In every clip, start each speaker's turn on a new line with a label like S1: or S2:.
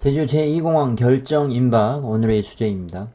S1: 제주 제2공항 결정 임박 오늘의 주제입니다.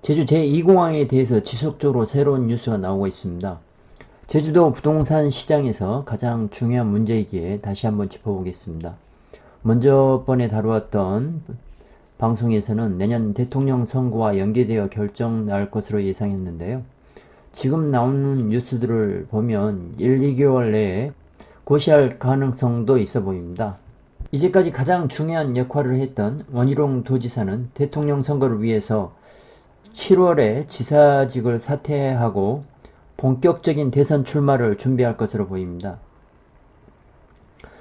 S1: 제주 제2공항에 대해서 지속적으로 새로운 뉴스가 나오고 있습니다. 제주도 부동산 시장에서 가장 중요한 문제이기에 다시 한번 짚어보겠습니다. 먼저 번에 다루었던 방송에서는 내년 대통령 선거와 연계되어 결정 날 것으로 예상했는데요. 지금 나오는 뉴스들을 보면 1, 2개월 내에 고시할 가능성도 있어 보입니다. 이제까지 가장 중요한 역할을 했던 원희룡 도지사는 대통령 선거를 위해서 7월에 지사직을 사퇴하고 본격적인 대선 출마를 준비할 것으로 보입니다.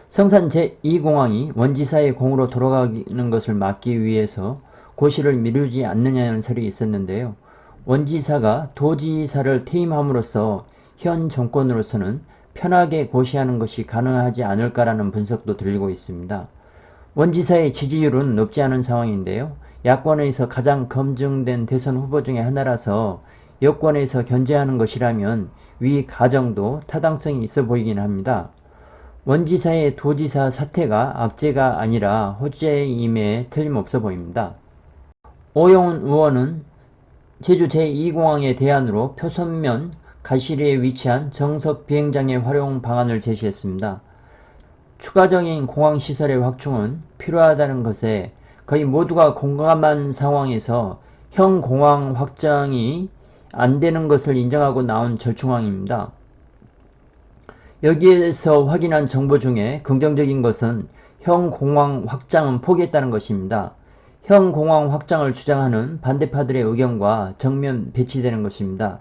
S1: 성산 제2공항이 원지사의 공으로 돌아가는 것을 막기 위해서 고시를 미루지 않느냐는 설이 있었는데요. 원지사가 도지사를 퇴임함으로써 현 정권으로서는 편하게 고시하는 것이 가능하지 않을까라는 분석도 들리고 있습니다. 원지사의 지지율은 높지 않은 상황인데요. 야권에서 가장 검증된 대선 후보 중에 하나라서 여권에서 견제하는 것이라면 위 가정도 타당성이 있어 보이긴 합니다. 원지사의 도지사 사퇴가 악재가 아니라 호재임에 틀림없어 보입니다. 오영훈 의원은 제주 제2공항의 대안으로 표선면 가시리에 위치한 정석 비행장의 활용 방안을 제시했습니다. 추가적인 공항시설의 확충은 필요하다는 것에 거의 모두가 공감한 상황에서 형 공항 확장이 안 되는 것을 인정하고 나온 절충안입니다. 여기에서 확인한 정보 중에 긍정적인 것은 형 공항 확장은 포기했다는 것입니다. 형 공항 확장을 주장하는 반대파들의 의견과 정면 배치되는 것입니다.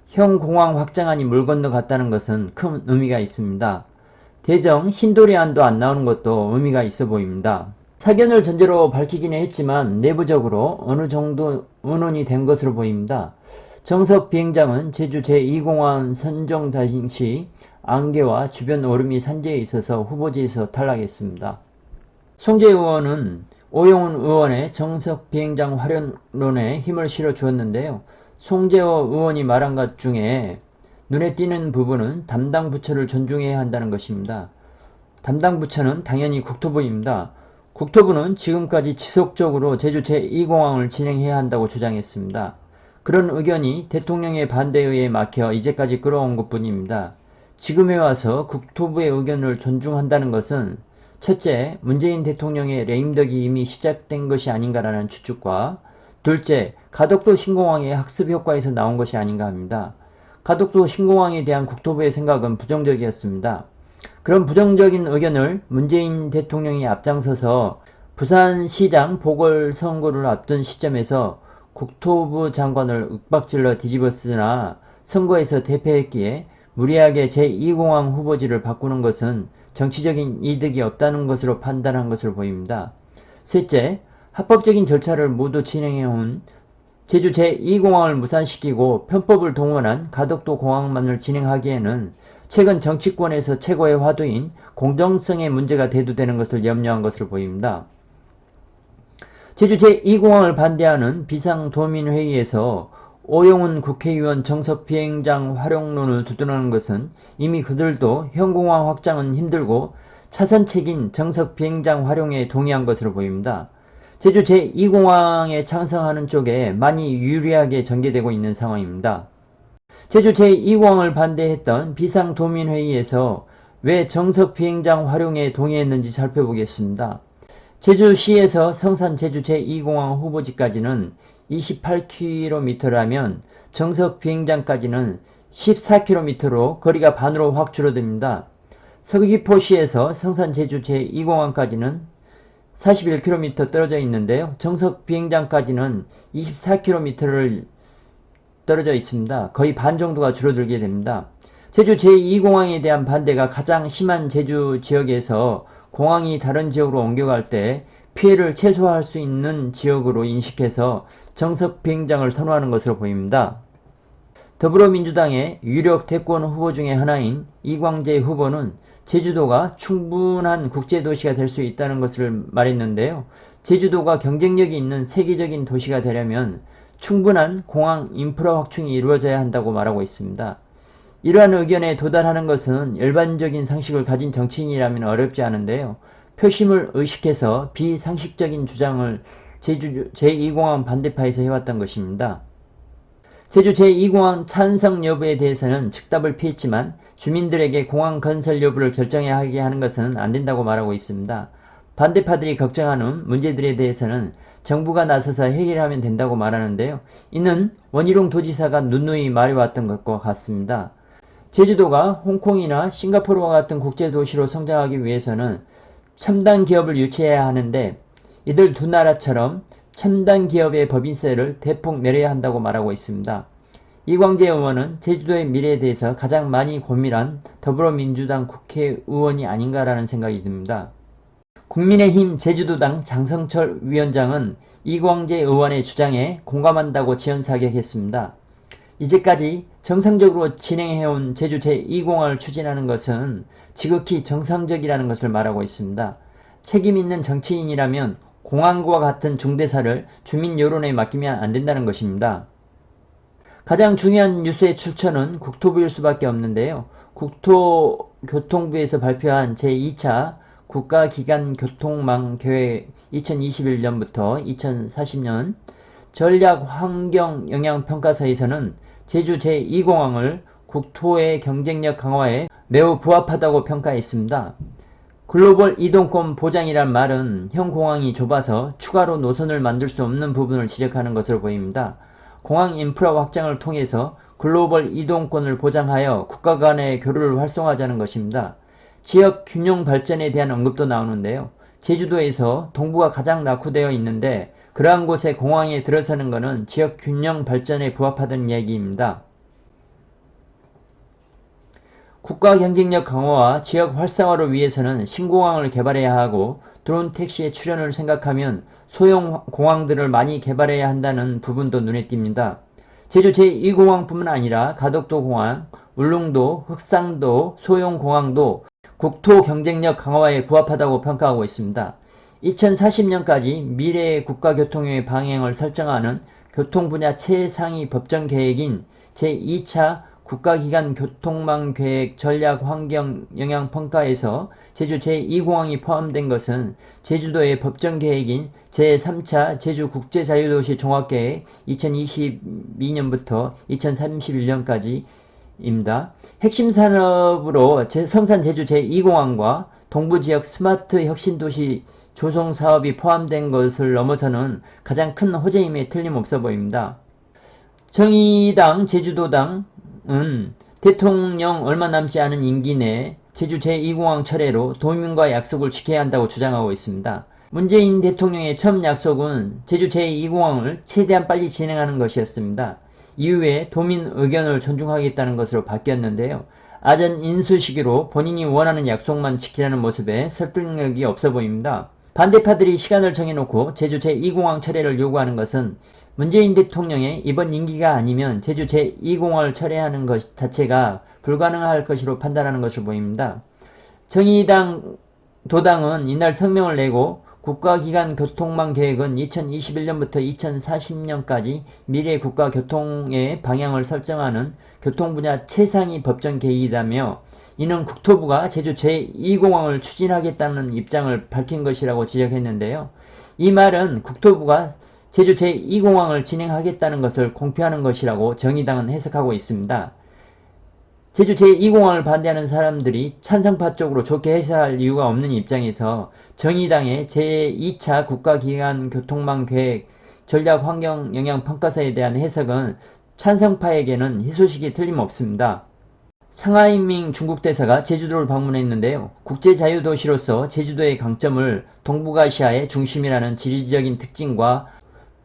S1: 형 공항 확장안이 물 건너갔다는 것은 큰 의미가 있습니다. 대정 신도리안도 안 나오는 것도 의미가 있어 보입니다. 사견을 전제로 밝히기는 했지만 내부적으로 어느 정도 의논이 된 것으로 보입니다. 정석 비행장은 제주 제2공항 선정 당시 안개와 주변 오름이 산재에 있어서 후보지에서 탈락했습니다. 송재 의원은 오영훈 의원의 정석 비행장 활용론에 힘을 실어 주었는데요. 송재호 의원이 말한 것 중에 눈에 띄는 부분은 담당 부처를 존중해야 한다는 것입니다. 담당 부처는 당연히 국토부입니다. 국토부는 지금까지 지속적으로 제주 제2공항을 진행해야 한다고 주장했습니다. 그런 의견이 대통령의 반대에 의해 막혀 이제까지 끌어온 것뿐입니다. 지금에 와서 국토부의 의견을 존중한다는 것은 첫째, 문재인 대통령의 레임덕이 이미 시작된 것이 아닌가라는 추측과 둘째, 가덕도 신공항의 학습 효과에서 나온 것이 아닌가 합니다. 가덕도 신공항에 대한 국토부의 생각은 부정적이었습니다. 그런 부정적인 의견을 문재인 대통령이 앞장서서 부산시장 보궐선거를 앞둔 시점에서 국토부 장관을 윽박질러 뒤집었으나 선거에서 대패했기에 무리하게 제2공항 후보지를 바꾸는 것은 정치적인 이득이 없다는 것으로 판단한 것으로 보입니다. 셋째, 합법적인 절차를 모두 진행해온 제주 제2공항을 무산시키고 편법을 동원한 가덕도 공항만을 진행하기에는 최근 정치권에서 최고의 화두인 공정성의 문제가 대두되는 것을 염려한 것으로 보입니다. 제주 제2공항을 반대하는 비상도민회의에서 오영훈 국회의원 정석 비행장 활용론을 두둔하는 것은 이미 그들도 현공항 확장은 힘들고 차선책인 정석 비행장 활용에 동의한 것으로 보입니다. 제주 제2공항에 찬성하는 쪽에 많이 유리하게 전개되고 있는 상황입니다. 제주 제2공항을 반대했던 비상도민회의에서 왜 정석 비행장 활용에 동의했는지 살펴보겠습니다. 제주시에서 성산 제주 제2공항 후보지까지는 28km라면 정석 비행장까지는 14km로 거리가 반으로 확 줄어듭니다. 서귀포시에서 성산 제주 제2공항까지는 41km 떨어져 있는데요. 정석 비행장까지는 24km를 떨어져 있습니다. 거의 반 정도가 줄어들게 됩니다. 제주 제2공항에 대한 반대가 가장 심한 제주 지역에서 공항이 다른 지역으로 옮겨갈 때 피해를 최소화할 수 있는 지역으로 인식해서 정석 비행장을 선호하는 것으로 보입니다. 더불어민주당의 유력 대권 후보 중에 하나인 이광재 후보는 제주도가 충분한 국제도시가 될 수 있다는 것을 말했는데요. 제주도가 경쟁력이 있는 세계적인 도시가 되려면 충분한 공항 인프라 확충이 이루어져야 한다고 말하고 있습니다. 이러한 의견에 도달하는 것은 일반적인 상식을 가진 정치인이라면 어렵지 않은데요. 표심을 의식해서 비상식적인 주장을 제주 제2공항 반대파에서 해왔던 것입니다. 제주 제2공항 찬성 여부에 대해서는 즉답을 피했지만 주민들에게 공항 건설 여부를 결정해야 하게 하는 것은 안 된다고 말하고 있습니다. 반대파들이 걱정하는 문제들에 대해서는 정부가 나서서 해결하면 된다고 말하는데요. 이는 원희룡 도지사가 누누이 말해왔던 것과 같습니다. 제주도가 홍콩이나 싱가포르와 같은 국제도시로 성장하기 위해서는 첨단 기업을 유치해야 하는데 이들 두 나라처럼 첨단 기업의 법인세를 대폭 내려야 한다고 말하고 있습니다. 이광재 의원은 제주도의 미래에 대해서 가장 많이 고민한 더불어민주당 국회의원이 아닌가라는 생각이 듭니다. 국민의힘 제주도당 장성철 위원장은 이광재 의원의 주장에 공감한다고 지연사격했습니다. 이제까지 정상적으로 진행해온 제주 제2공항을 추진하는 것은 지극히 정상적이라는 것을 말하고 있습니다. 책임있는 정치인이라면 공항과 같은 중대사를 주민 여론에 맡기면 안 된다는 것입니다. 가장 중요한 뉴스의 출처는 국토부일 수밖에 없는데요. 국토교통부에서 발표한 제2차 국가기간교통망 계획 2021년부터 2040년 전략환경영향평가서에서는 제주 제2공항을 국토의 경쟁력 강화에 매우 부합하다고 평가했습니다. 글로벌 이동권 보장이란 말은 현 공항이 좁아서 추가로 노선을 만들 수 없는 부분을 지적하는 것으로 보입니다. 공항 인프라 확장을 통해서 글로벌 이동권을 보장하여 국가 간의 교류를 활성화하자는 것입니다. 지역 균형 발전에 대한 언급도 나오는데요. 제주도에서 동부가 가장 낙후되어 있는데 그러한 곳에 공항에 들어서는 것은 지역 균형 발전에 부합하다는 이야기입니다. 국가 경쟁력 강화와 지역 활성화를 위해서는 신공항을 개발해야 하고 드론 택시의 출현을 생각하면 소형 공항들을 많이 개발해야 한다는 부분도 눈에 띕니다. 제주 제2공항뿐만 아니라 가덕도 공항, 울릉도, 흑상도 소형 공항도 국토 경쟁력 강화에 부합하다고 평가하고 있습니다. 2040년까지 미래의 국가교통의 방향을 설정하는 교통 분야 최상위 법정 계획인 제2차 국가기관 교통망 계획 전략 환경 영향 평가에서 제주 제2공항이 포함된 것은 제주도의 법정 계획인 제3차 제주 국제자유도시 종합계획 2022년부터 2031년까지입니다. 핵심 산업으로 성산 제주 제2공항과 동부지역 스마트 혁신도시 조성 사업이 포함된 것을 넘어서는 가장 큰 호재임에 틀림없어 보입니다. 정의당 제주도당 대통령 얼마 남지 않은 임기 내 제주 제2공항 철회로 도민과 약속을 지켜야 한다고 주장하고 있습니다. 문재인 대통령의 첫 약속은 제주 제2공항을 최대한 빨리 진행하는 것이었습니다. 이후에 도민 의견을 존중하겠다는 것으로 바뀌었는데요. 아전 인수시기로 본인이 원하는 약속만 지키려는 모습에 설득력이 없어 보입니다. 반대파들이 시간을 정해놓고 제주 제2공항 철회를 요구하는 것은 문재인 대통령의 이번 임기가 아니면 제주 제2공항을 철회하는 것 자체가 불가능할 것으로 판단하는 것으로 보입니다. 정의당 도당은 이날 성명을 내고 국가기관 교통망 계획은 2021년부터 2040년까지 미래 국가 교통의 방향을 설정하는 교통분야 최상위 법정 계획이라며 이는 국토부가 제주 제2공항을 추진하겠다는 입장을 밝힌 것이라고 지적했는데요. 이 말은 국토부가 제주 제2공항을 진행하겠다는 것을 공표하는 것이라고 정의당은 해석하고 있습니다. 제주 제2공항을 반대하는 사람들이 찬성파 쪽으로 좋게 해석할 이유가 없는 입장에서 정의당의 제2차 국가기관 교통망 계획 전략환경영향평가서에 대한 해석은 찬성파에게는 희소식이 틀림없습니다. 상하이밍 중국 대사가 제주도를 방문했는데요. 국제자유도시로서 제주도의 강점을 동북아시아의 중심이라는 지리적인 특징과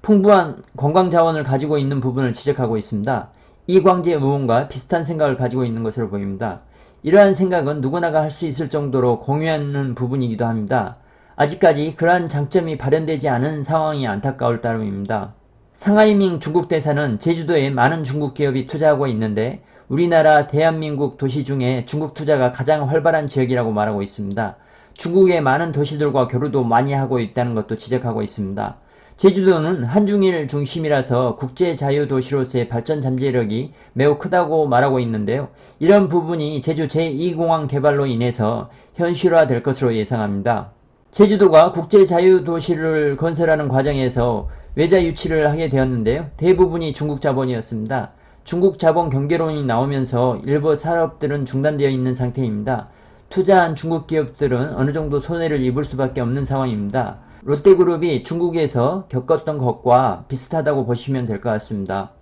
S1: 풍부한 관광자원을 가지고 있는 부분을 지적하고 있습니다. 이광재 의원과 비슷한 생각을 가지고 있는 것으로 보입니다. 이러한 생각은 누구나가 할 수 있을 정도로 공유하는 부분이기도 합니다. 아직까지 그러한 장점이 발현되지 않은 상황이 안타까울 따름입니다. 상하이밍 중국 대사는 제주도에 많은 중국 기업이 투자하고 있는데 우리나라 대한민국 도시 중에 중국 투자가 가장 활발한 지역이라고 말하고 있습니다. 중국의 많은 도시들과 교류도 많이 하고 있다는 것도 지적하고 있습니다. 제주도는 한중일 중심이라서 국제자유도시로서의 발전 잠재력이 매우 크다고 말하고 있는데요. 이런 부분이 제주 제2공항 개발로 인해서 현실화될 것으로 예상합니다. 제주도가 국제자유도시를 건설하는 과정에서 외자 유치를 하게 되었는데요. 대부분이 중국 자본이었습니다. 중국 자본 경계론이 나오면서 일부 사업들은 중단되어 있는 상태입니다. 투자한 중국 기업들은 어느 정도 손해를 입을 수밖에 없는 상황입니다. 롯데그룹이 중국에서 겪었던 것과 비슷하다고 보시면 될 것 같습니다.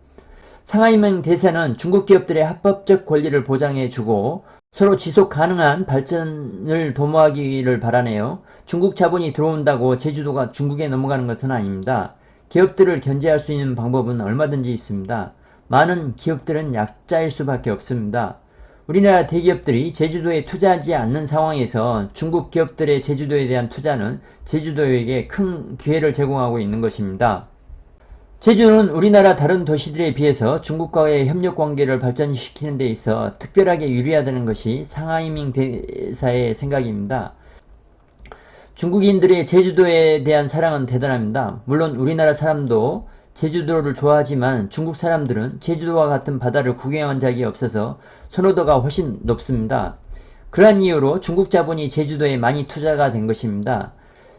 S1: 상하이명 대사는 중국 기업들의 합법적 권리를 보장해주고 서로 지속 가능한 발전을 도모하기를 바라네요. 중국 자본이 들어온다고 제주도가 중국에 넘어가는 것은 아닙니다. 기업들을 견제할 수 있는 방법은 얼마든지 있습니다. 많은 기업들은 약자일 수밖에 없습니다. 우리나라 대기업들이 제주도에 투자하지 않는 상황에서 중국 기업들의 제주도에 대한 투자는 제주도에게 큰 기회를 제공하고 있는 것입니다. 제주는 우리나라 다른 도시들에 비해서 중국과의 협력관계를 발전시키는 데 있어 특별하게 유리하다는 것이 상하이밍 대사의 생각입니다. 중국인들의 제주도에 대한 사랑은 대단합니다. 물론 우리나라 사람도 제주도를 좋아하지만 중국 사람들은 제주도와 같은 바다를 구경한 적이 없어서 선호도가 훨씬 높습니다. 그러한 이유로 중국 자본이 제주도에 많이 투자가 된 것입니다.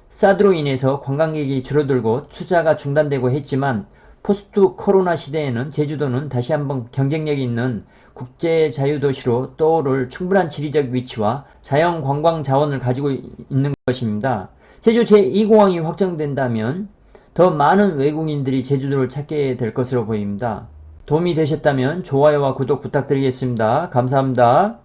S1: 사드로 인해서 관광객이 줄어들고 투자가 중단되고 했지만 포스트 코로나 시대에는 제주도는 다시 한번 경쟁력 있는 국제자유도시로 떠오를 충분한 지리적 위치와 자연관광 자원을 가지고 있는 것입니다. 제주 제2공항이 확정된다면 더 많은 외국인들이 제주도를 찾게 될 것으로 보입니다. 도움이 되셨다면 좋아요와 구독 부탁드리겠습니다. 감사합니다.